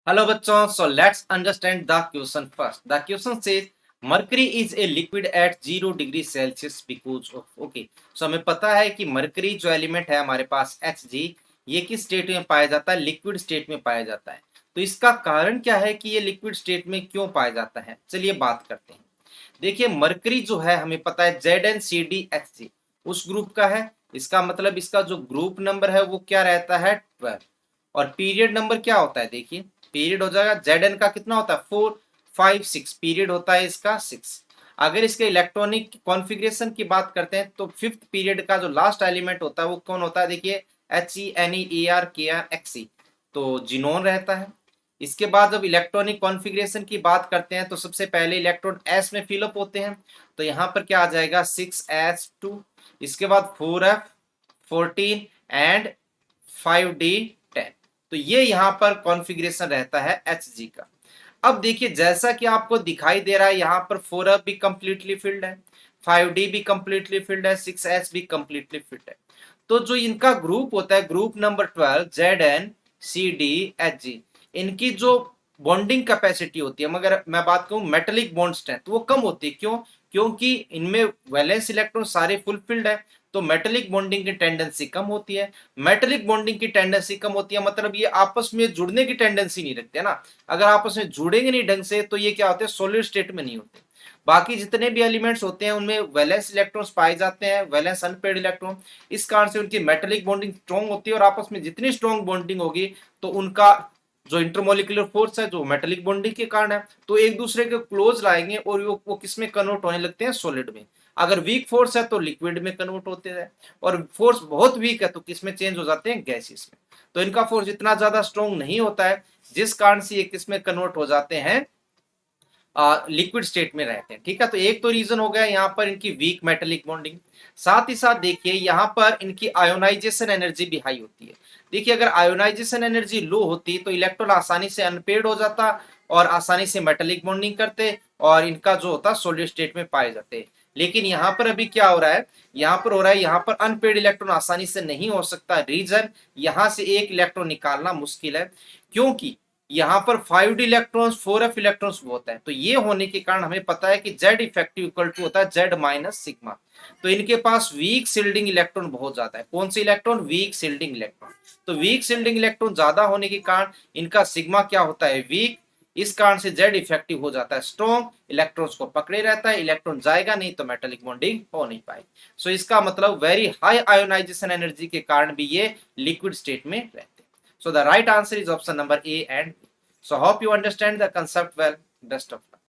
Hello बच्चों, so let's understand the question first. The question says mercury is a liquid at 0 degree Celsius because of okay. So हमें पता है कि mercury जो element है हमारे पास Hg, ये किस स्टेट में पाया जाता है? लिक्विड स्टेट में पाया जाता है। तो इसका कारण क्या है कि ये लिक्विड स्टेट में क्यों पाया जाता है? चलिए बात करते हैं। देखिए मरकरी जो है हमें पता है ZnCdHg उस ग्रुप का है। इसका मतलब इसका जो ग्रुप नंबर है वो क्या रहता है? 12। और पीरियड नंबर क्या होता है? देखिए पीरियड हो जाएगा Zn का कितना होता है? 4 5 6 पीरियड होता है इसका 6। अगर इसके इलेक्ट्रॉनिक कॉन्फ़िगरेशन की बात करते हैं तो फिफ्थ पीरियड का जो लास्ट एलिमेंट होता है वो कौन होता है? देखिए HeNeArKrXe, तो जिनोन रहता है। इसके बाद जब इलेक्ट्रॉनिक कॉन्फ़िगरेशन की बात करते हैं तो सबसे पहले इलेक्ट्रॉन s में फिलअप होते हैं, तो यहाँ पर क्या आ जाएगा? 6s2। इसके बाद 4f 14 एंड 5d10। तो ये यहाँ पर कॉन्फ़िगरेशन रहता है Hg का। अब देखिए जैसा कि आपको दिखाई दे रहा है यहाँ पर 4f भी कंप्लीटली फिल्ड है, 5d भी कंप्लीटली फिल्ड है, 6s भी कंप्लीटली फिल्ड है। तो जो इनका ग्रुप होता है, ग्रुप नंबर 12 ZnCdHg, इनकी जो बॉन्डिंग कैपेसिटी होती है, मगर मैं बात करूं मेटेलिक बॉन्ड स्ट्रेंथ, वो कम होती है। क्यों? क्योंकि इनमें वैलेंस इलेक्ट्रॉन सारे फुलफिल्ड है, तो मेटेलिक बॉन्डिंग की टेंडेंसी कम होती है। मेटेलिक बॉन्डिंग की टेंडेंसी कम होती है मतलब ये आपस में जुड़ने की टेंडेंसी नहीं रखते ना। अगर आपस में जुड़ेंगे नहीं ढंग से तो ये क्या होते हैं? सॉलिड स्टेट में नहीं होते। बाकी जितने भी एलिमेंट्स होते हैं उनमें वैलेंस इलेक्ट्रॉन्स पाए जाते हैं, वैलेंस अनपेयर्ड इलेक्ट्रॉन। इस कारण से उनकी मेटेलिक बॉन्डिंग स्ट्रॉन्ग होती है, और आपस में जितनी स्ट्रॉन्ग बॉन्डिंग होगी तो उनका जो इंटरमोलिकुलर फोर्स है जो मेटेलिक बॉन्डिंग के कारण है, तो एक दूसरे के क्लोज लाएंगे और वो किस में कन्वर्ट होने लगते हैं? सॉलिड में। अगर वीक फोर्स है तो लिक्विड में कन्वर्ट होते हैं, और फोर्स बहुत वीक है तो किस में चेंज हो जाते हैं? गैसेस में। तो इनका फोर्स इतना ज्यादा स्ट्रॉन्ग नहीं होता है, जिस कारण से ये किस में कन्वर्ट हो जाते हैं? लिक्विड स्टेट में रहते हैं। ठीक है, तो एक तो रीजन हो गया यहाँ पर इनकी वीक मेटेलिक बॉन्डिंग। साथ ही साथ देखिए यहाँ पर इनकी आयोनाइजेशन एनर्जी भी हाई होती है। देखिए अगर आयोनाइजेशन एनर्जी लो होती तो इलेक्ट्रॉन आसानी से अनपेयर्ड हो जाता और आसानी से मेटेलिक बॉन्डिंग करते, और इनका जो होता सॉलिड स्टेट में पाए जाते। लेकिन यहाँ पर अभी क्या हो रहा है? यहाँ पर हो रहा है, यहाँ पर अनपेयर्ड इलेक्ट्रॉन आसानी से नहीं हो सकता। रीजन, यहाँ से एक इलेक्ट्रॉन निकालना मुश्किल है, क्योंकि यहाँ पर 5d इलेक्ट्रॉन्स 4f इलेक्ट्रॉन्स होता है। तो ये होने के कारण हमें पता है कि Z इफेक्टिव इक्वल टू होता है Z माइनस सिग्मा। तो इनके पास वीक सिल्डिंग इलेक्ट्रॉन बहुत ज्यादा है। कौन से इलेक्ट्रॉन? Weak shielding electron. तो वीक सिल्डिंग इलेक्ट्रॉन ज्यादा होने के कारण इनका सिग्मा क्या होता है? वीक। इस कारण से Z इफेक्टिव हो जाता है स्ट्रॉन्ग, इलेक्ट्रॉन्स को पकड़े रहता है, इलेक्ट्रॉन जाएगा नहीं तो मेटेलिक बॉन्डिंग हो नहीं पाएगी। सो इसका मतलब वेरी हाई आयोनाइजेशन एनर्जी के कारण भी ये लिक्विड स्टेट में रहते हैं। So the right answer is option number A and B. So hope you understand the concept well. Best of luck.